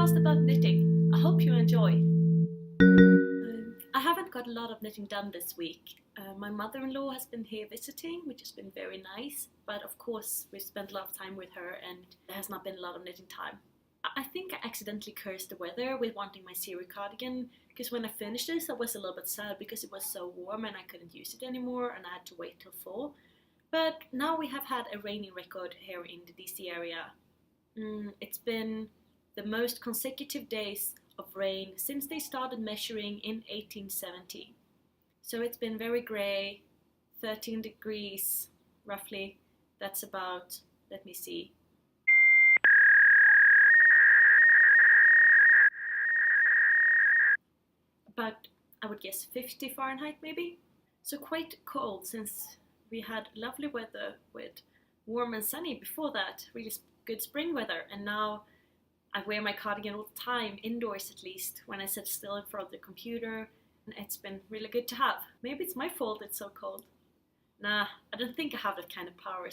podcast about knitting. I hope you enjoy. I haven't got a lot of knitting done this week. My mother-in-law has been here visiting, which has been very nice, but of course we've spent a lot of time with her and there has not been a lot of knitting time. I think I accidentally cursed the weather with wanting my Siri cardigan, because when I finished this I was a little bit sad because it was so warm and I couldn't use it anymore and I had to wait till fall. But now we have had a rainy record here in the DC area. It's been the most consecutive days of rain since they started measuring in 1870. So it's been very grey, 13 degrees roughly. That's about, let me see, about, I would guess 50 Fahrenheit maybe. So quite cold since we had lovely weather with warm and sunny before that, really good spring weather, and now I wear my cardigan all the time, indoors at least, when I sit still in front of the computer. It's been really good to have. Maybe it's my fault it's so cold. Nah, I don't think I have that kind of power.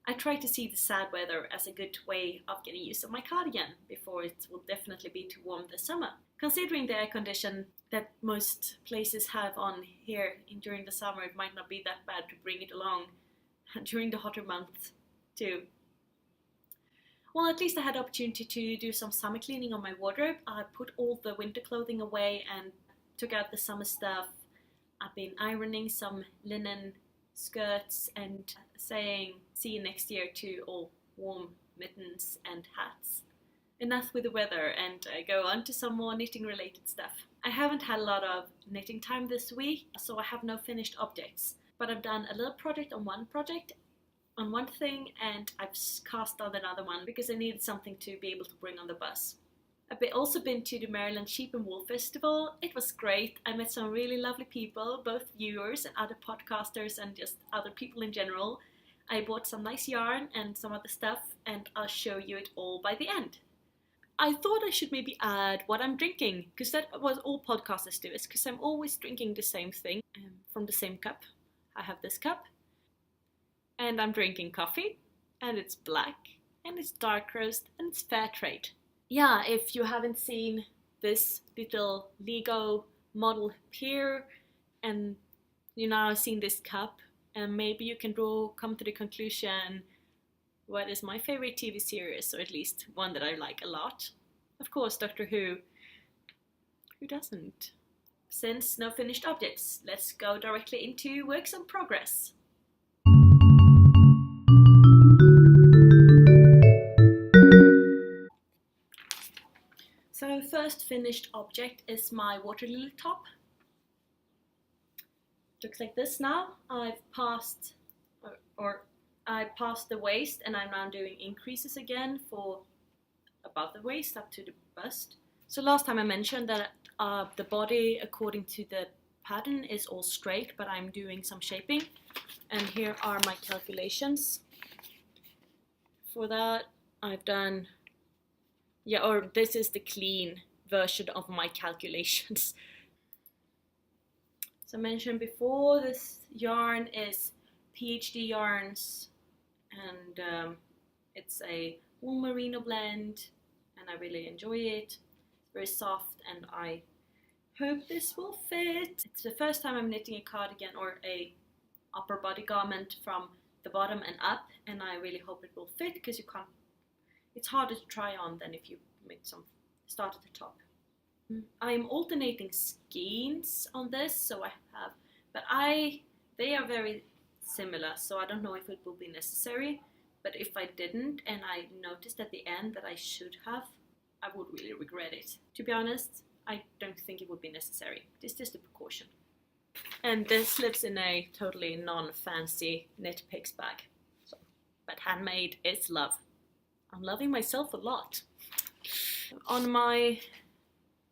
I try to see the sad weather as a good way of getting use of my cardigan before it will definitely be too warm this summer. Considering the air condition that most places have on here during the summer, it might not be that bad to bring it along during the hotter months too. Well, at least I had the opportunity to do some summer cleaning on my wardrobe. I put all the winter clothing away and took out the summer stuff. I've been ironing some linen skirts and saying see you next year to all warm mittens and hats. Enough with the weather, and I go on to some more knitting related stuff. I haven't had a lot of knitting time this week, so I have no finished objects, but I've done a little project on one thing, and I've cast on another one because I needed something to be able to bring on the bus. I've also been to the Maryland Sheep and Wool Festival. It was great. I met some really lovely people, both viewers and other podcasters and just other people in general. I bought some nice yarn and some other stuff, and I'll show you it all by the end. I thought I should maybe add what I'm drinking, because that was all podcasters do, is because I'm always drinking the same thing from the same cup. I have this cup. And I'm drinking coffee, and it's black, and it's dark roast, and it's fair trade. Yeah, if you haven't seen this little Lego model here, and you now have seen this cup, and maybe you can come to the conclusion what is my favorite TV series, or at least one that I like a lot. Of course, Doctor Who. Who doesn't? Since no finished objects, let's go directly into works in progress. So first finished object is my Waterlily top. Looks like this now. I've passed the waist, and I'm now doing increases again for above the waist up to the bust. So last time I mentioned that the body according to the pattern is all straight, but I'm doing some shaping, and here are my calculations. For that I've done, this is the clean version of my calculations. So I mentioned before, this yarn is PhD yarns, and it's a wool merino blend, and I really enjoy it. It's very soft, and I hope this will fit. It's the first time I'm knitting a cardigan or a upper body garment from the bottom and up, and I really hope it will fit, because it's harder to try on than if you start at the top. I'm alternating skeins on this, so they are very similar, so I don't know if it will be necessary, but if I didn't and I noticed at the end that I should have, I would really regret it. To be honest, I don't think it would be necessary. It's just a precaution. And this lives in a totally non-fancy knit picks bag. But handmade is love. I'm loving myself a lot. On my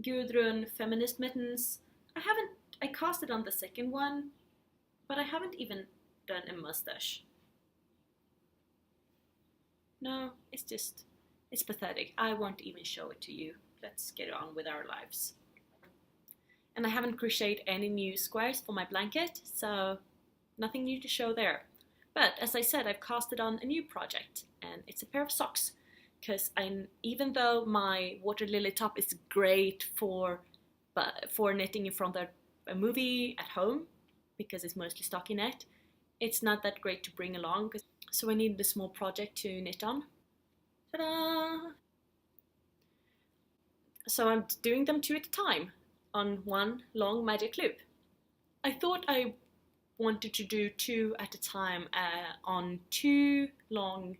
Gudrun feminist mittens, I casted on the second one, but I haven't even done a mustache. No, it's pathetic. I won't even show it to you. Let's get on with our lives. And I haven't crocheted any new squares for my blanket, so nothing new to show there. But as I said, I've casted on a new project, and it's a pair of socks. because even though my Waterlily top is great for knitting in front of a movie at home, because it's mostly stockinette, it's not that great to bring along. So I needed a small project to knit on. Ta-da! So I'm doing them 2 at a time on one long magic loop. I thought I wanted to do 2 at a time on 2 long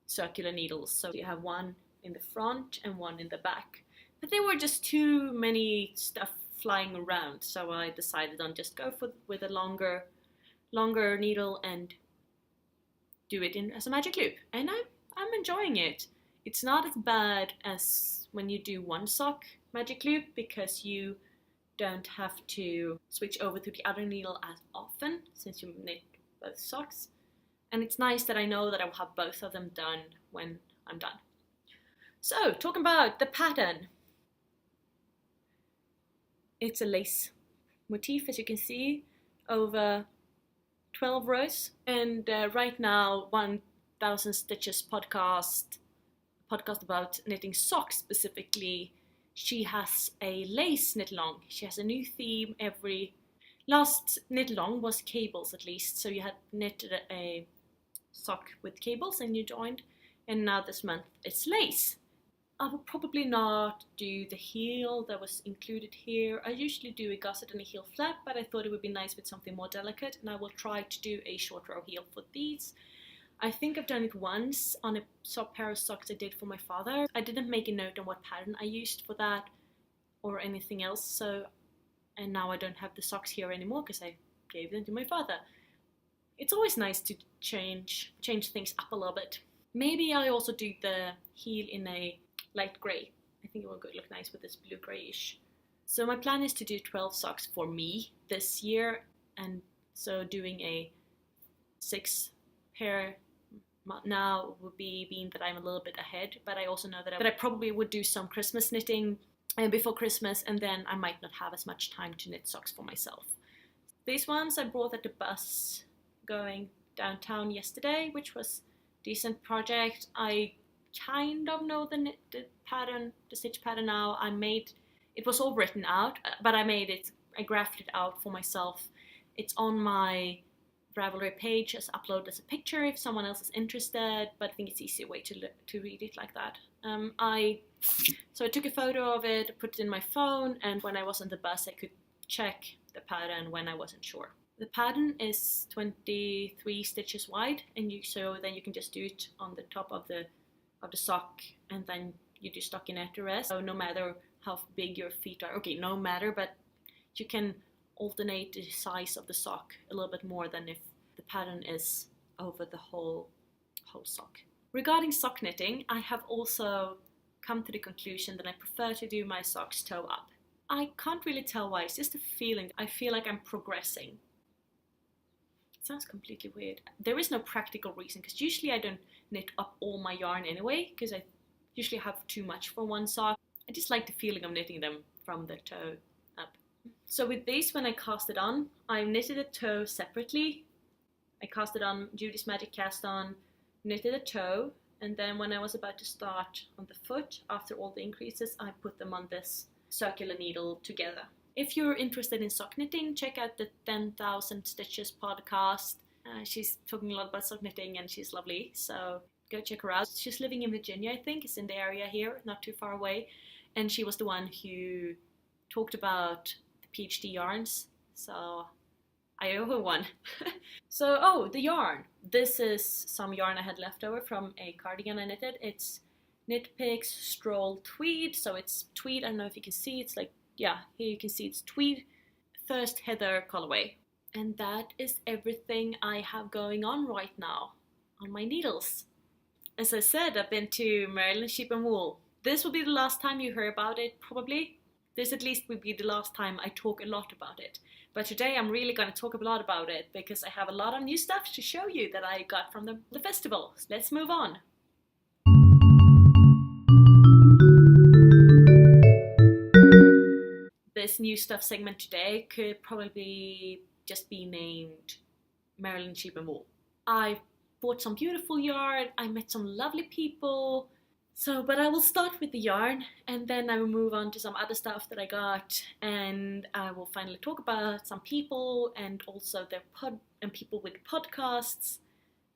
circular needles. So you have one in the front and one in the back. But there were just too many stuff flying around, so I decided on just go with a longer needle and do it as a magic loop. And I'm enjoying it. It's not as bad as when you do one sock magic loop, because you don't have to switch over to the other needle as often since you knit both socks. And it's nice that I know that I will have both of them done when I'm done. So, talking about the pattern. It's a lace motif, as you can see, over 12 rows. And right now, 1000 Stitches podcast about knitting socks specifically, she has a lace knit along. She has a new theme every... Last knit along was cables, at least, so you had knitted a sock with cables and you joined, and now this month it's lace. I will probably not do the heel that was included here. I usually do a gusset and a heel flap, but I thought it would be nice with something more delicate, and I will try to do a short row heel for these. I think I've done it once on a pair of socks I did for my father. I didn't make a note on what pattern I used for that or anything else, and now I don't have the socks here anymore because I gave them to my father. It's always nice to change things up a little bit. Maybe I'll also do the heel in a light grey. I think it will look nice with this blue greyish. So my plan is to do 12 socks for me this year, and so doing a 6 pair now would mean that I'm a little bit ahead, but I also know that I probably would do some Christmas knitting before Christmas, and then I might not have as much time to knit socks for myself. These ones I brought at the bus going downtown yesterday, which was a decent project. I kind of know the pattern, the stitch pattern now. It was all written out, but I graphed it out for myself. It's on my Ravelry page as uploaded as a picture if someone else is interested, but I think it's an easier way to read it like that. So I took a photo of it, put it in my phone, and when I was on the bus I could check the pattern when I wasn't sure. The pattern is 23 stitches wide, and then you can just do it on the top of the sock, and then you do stockinette the rest. So no matter how big your feet are, okay, no matter, but you can alternate the size of the sock a little bit more than if the pattern is over the whole sock. Regarding sock knitting, I have also come to the conclusion that I prefer to do my socks toe up. I can't really tell why, it's just a feeling. I feel like I'm progressing. It sounds completely weird. There is no practical reason, because usually I don't knit up all my yarn anyway, because I usually have too much for one sock. I just like the feeling of knitting them from the toe up. So with these, when I cast it on, I knitted a toe separately. I cast it on Judy's Magic Cast On, knitted a toe, and then when I was about to start on the foot, after all the increases, I put them on this circular needle together. If you're interested in sock knitting, check out the 10,000 Stitches podcast. She's talking a lot about sock knitting and she's lovely, so go check her out. She's living in Virginia, I think. It's in the area here, not too far away. And she was the one who talked about the PhD yarns, so I owe her one. So, the yarn. This is some yarn I had left over from a cardigan I knitted. It's Knit Picks Stroll Tweed, so it's tweed. I don't know if you can see, it's like, yeah, here you can see it's tweed Thirst Heather colorway. And that is everything I have going on right now on my needles. As I said, I've been to Maryland Sheep and Wool. This will be the last time you hear about it, probably. This at least will be the last time I talk a lot about it. But today I'm really going to talk a lot about it, because I have a lot of new stuff to show you that I got from the festival. Let's move on. This new stuff segment today could probably just be named Maryland Sheep and Wool. I bought some beautiful yarn, I met some lovely people, So, but I will start with the yarn, and then I will move on to some other stuff that I got, and I will finally talk about some people and also their people with podcasts.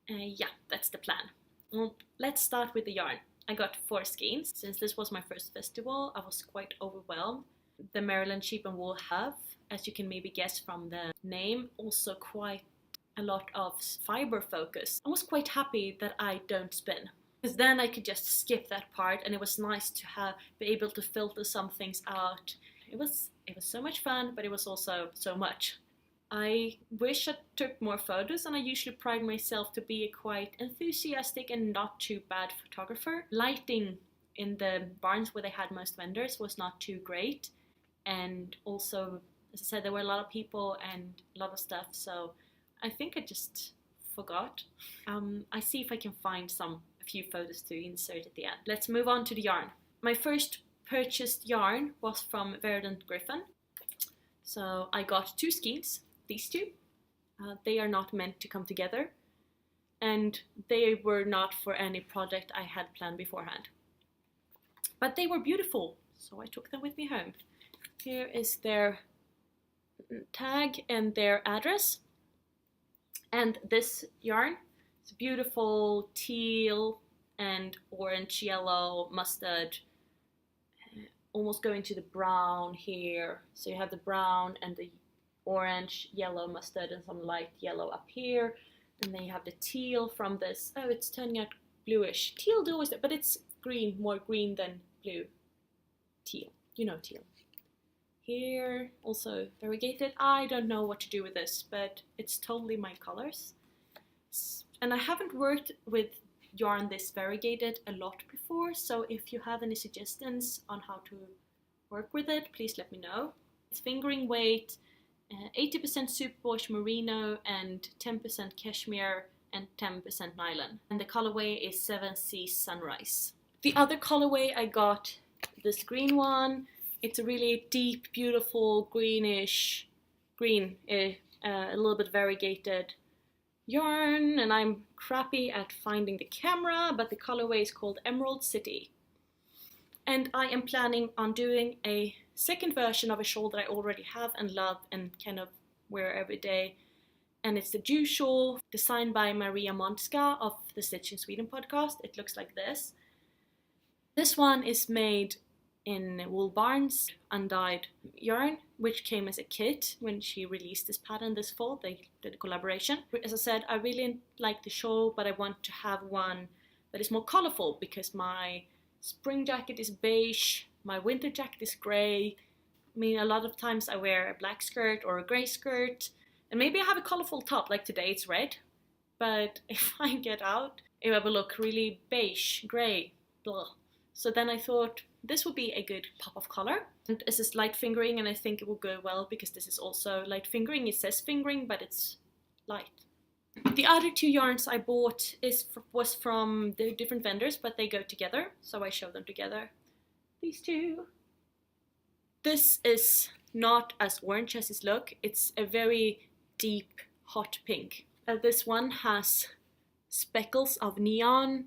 Yeah, that's the plan. Well, let's start with the yarn. I got 4 skeins. Since this was my first festival, I was quite overwhelmed. The Maryland sheep and wool have, as you can maybe guess from the name, also quite a lot of fiber focus. I was quite happy that I don't spin, because then I could just skip that part, and it was nice to be able to filter some things out. It was so much fun, but it was also so much. I wish I took more photos, and I usually pride myself to be a quite enthusiastic and not too bad photographer. Lighting in the barns where they had most vendors was not too great, and also, as I said, there were a lot of people and a lot of stuff, so I think I just forgot. I see if I can find a few photos to insert at the end. Let's move on to the yarn. My first purchased yarn was from Verdant Griffin. So I got 2 skeins, these 2. They are not meant to come together, and they were not for any project I had planned beforehand. But they were beautiful, so I took them with me home. Here is their tag and their address. And this yarn, it's beautiful teal and orange, yellow, mustard, almost going to the brown here. So you have the brown and the orange, yellow, mustard, and some light yellow up here. And then you have the teal from this. Oh, it's turning out bluish. Teal do always, but it's green, more green than blue. Teal, you know teal. Here, also variegated. I don't know what to do with this, but it's totally my colors. And I haven't worked with yarn this variegated a lot before, so if you have any suggestions on how to work with it, please let me know. It's fingering weight, 80% superwash merino and 10% cashmere and 10% nylon. And the colorway is 7 Seas Sunrise. The other colorway I got, this green one. It's a really deep, beautiful greenish, a little bit variegated yarn, and I'm crappy at finding the camera, but the colorway is called Emerald City. And I am planning on doing a second version of a shawl that I already have and love and kind of wear every day. And it's the Dew shawl, designed by Maria Monska of the Stitch in Sweden podcast. It looks like this. This one is made in Wool Barnes undyed yarn, which came as a kit when she released this pattern this fall. They did a collaboration. As I said, I really like the shawl, but I want to have one that is more colorful, because my spring jacket is beige, my winter jacket is gray. I mean, a lot of times I wear a black skirt or a gray skirt, and maybe I have a colorful top, like today it's red, but if I get out, it will look really beige, gray, blah. So then I thought this would be a good pop of color. And this is light fingering, and I think it will go well because this is also light fingering. It says fingering, but it's light. The other 2 yarns I bought was from the different vendors, but they go together, so I show them together. These 2. This is not as orange as it looks. It's a very deep, hot pink. This one has speckles of neon,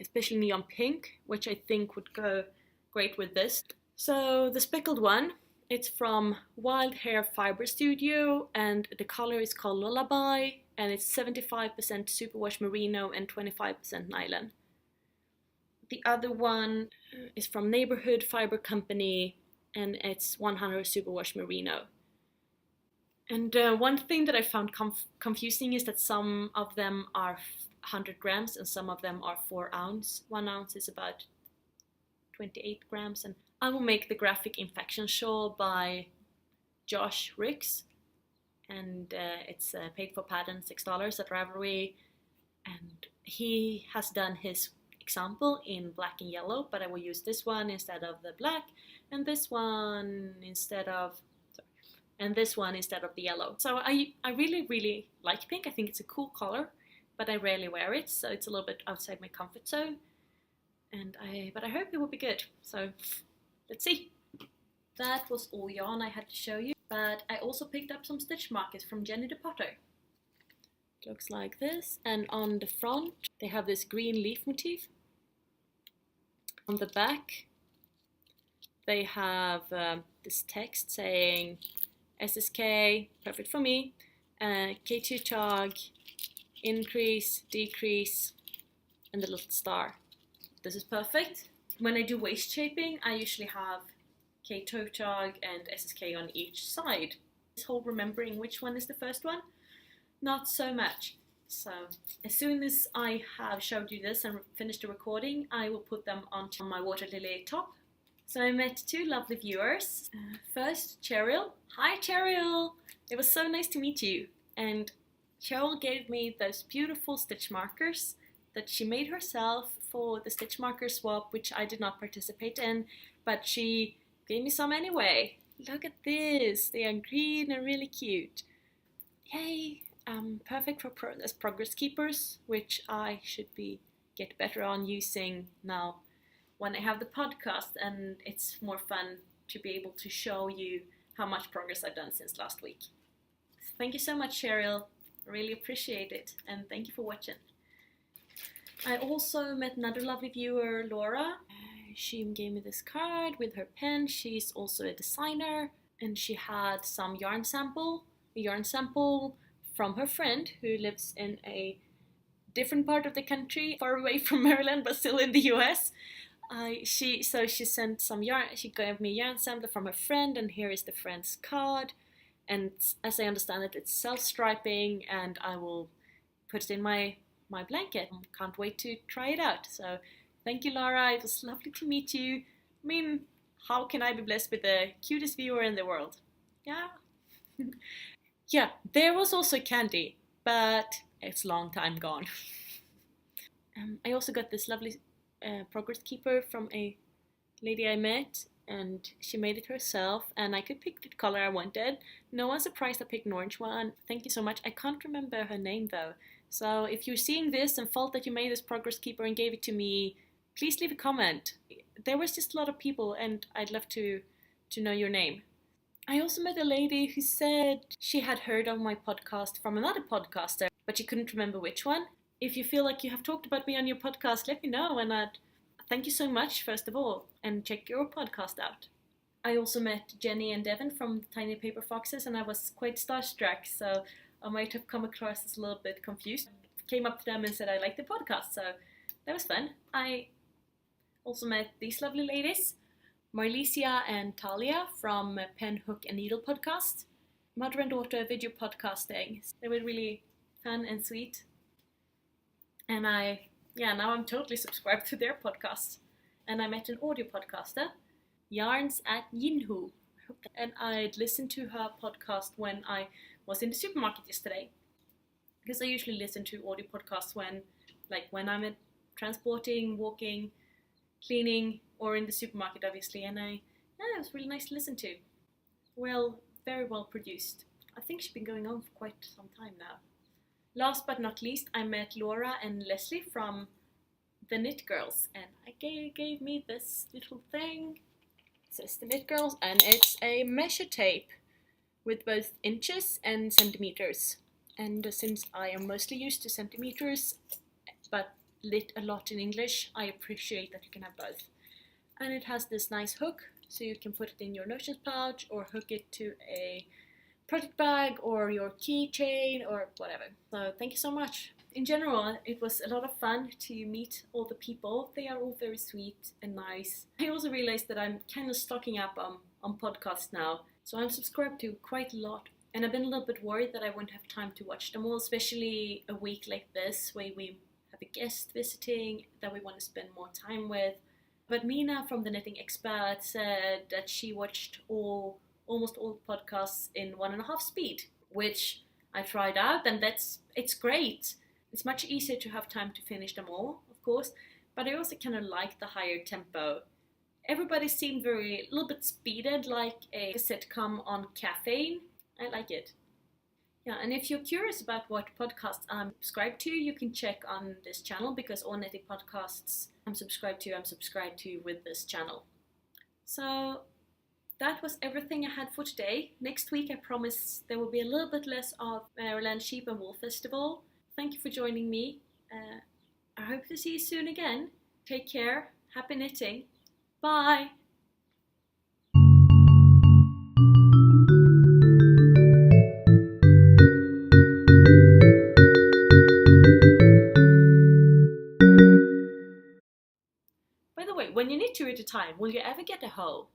especially neon pink, which I think would go great with this. So the speckled one, it's from Wild Hair Fiber Studio, and the color is called Lullaby, and it's 75% superwash merino and 25% nylon. The other one is from Neighborhood Fiber Company, and it's 100 superwash merino. And one thing that I found confusing is that some of them are 100 grams and some of them are 4 ounce. 1 ounce is about 28 grams. And I will make the graphic infection shawl by Josh Ryks, and it's paid for pattern $6 at Ravelry, and he has done his example in black and yellow, but I will use this one instead of the black, and this one instead of the yellow. So I really like pink. I think it's a cool color, but I rarely wear it, so it's a little bit outside my comfort zone. But I hope it will be good. So let's see. That was all yarn I had to show you, but I also picked up some stitch markers from Jenny the Potter. It looks like this, and on the front they have this green leaf motif. On the back, they have this text saying SSK, perfect for me, K2 tag, increase, decrease, and the little star. This is perfect. When I do waist shaping, I usually have K2 tag and SSK on each side. This whole remembering which one is the first one, not so much. So as soon as I have showed you this and finished the recording, I will put them onto my Waterlily top. So I met two lovely viewers. First, Cheryl. Hi Cheryl! It was so nice to meet you. And Cheryl gave me those beautiful stitch markers that she made herself for the stitch marker swap, which I did not participate in, but she gave me some anyway. Look at this, they are green and really cute. Yay! Perfect for as progress keepers, which I should get better on using now when I have the podcast, and it's more fun to be able to show you how much progress I've done since last week. Thank you so much, Ariel. I really appreciate it, and thank you for watching. I also met another lovely viewer, Laura. She gave me this card with her pen. She's also a designer, and she had some yarn sample from her friend who lives in a different part of the country, far away from Maryland, but still in the US. She sent some yarn. She gave me a yarn sample from her friend, and here is the friend's card. And as I understand it, it's self-striping, and I will put it in my blanket. Can't wait to try it out. So thank you, Laura. It was lovely to meet you. I mean, how can I be blessed with the cutest viewer in the world? Yeah. Yeah, there was also candy, but it's long time gone. I also got this lovely progress keeper from a lady I met, and she made it herself, and I could pick the color I wanted. No one's surprised I picked an orange one. Thank you so much. I can't remember her name though. So if you're seeing this and felt that you made this progress keeper and gave it to me, please leave a comment. There was just a lot of people, and I'd love to know your name. I also met a lady who said she had heard of my podcast from another podcaster, but she couldn't remember which one. If you feel like you have talked about me on your podcast, let me know, and I'd thank you so much, first of all, and check your podcast out. I also met Jenny and Devin from Tiny Paper Foxes, and I was quite starstruck, so I might have come across as a little bit confused. Came up to them and said I liked the podcast, so that was fun. I also met these lovely ladies, Marlicia and Talia from Pen, Hook and Needle podcast, mother and daughter video podcasting. They were really fun and sweet, and now I'm totally subscribed to their podcast. And I met an audio podcaster, Yarns at Yinhu, and I'd listened to her podcast when I was in the supermarket yesterday, because I usually listen to audio podcasts when I'm transporting, walking, cleaning, or in the supermarket, obviously, and it was really nice to listen to. Well, very well produced. I think she's been going on for quite some time now. Last but not least, I met Laura and Leslie from the Knit Girls, and I gave me this little thing. It says the Knit Girls, and it's a measure tape with both inches and centimeters. And since I am mostly used to centimeters, but lit a lot in English, I appreciate that you can have both. And it has this nice hook, so you can put it in your notions pouch or hook it to a project bag or your keychain or whatever. So thank you so much. In general, it was a lot of fun to meet all the people. They are all very sweet and nice. I also realized that I'm kind of stocking up on podcasts now, so I'm subscribed to quite a lot. And I've been a little bit worried that I won't have time to watch them all, especially a week like this where we have a guest visiting that we want to spend more time with. But Mina from the Knitting Expert said that she watched almost all podcasts in 1.5 speed, which I tried out, and it's great. It's much easier to have time to finish them all, of course, but I also kind of like the higher tempo. Everybody seemed a little bit speeded, like a sitcom on caffeine. I like it. Yeah, and if you're curious about what podcasts I'm subscribed to, you can check on this channel, because all knitting podcasts I'm subscribed to with this channel. So that was everything I had for today. Next week I promise there will be a little bit less of Maryland Sheep and Wool Festival. Thank you for joining me. I hope to see you soon again. Take care, Happy knitting. Bye! By the way, when you knit two at a time, will you ever get a hoe?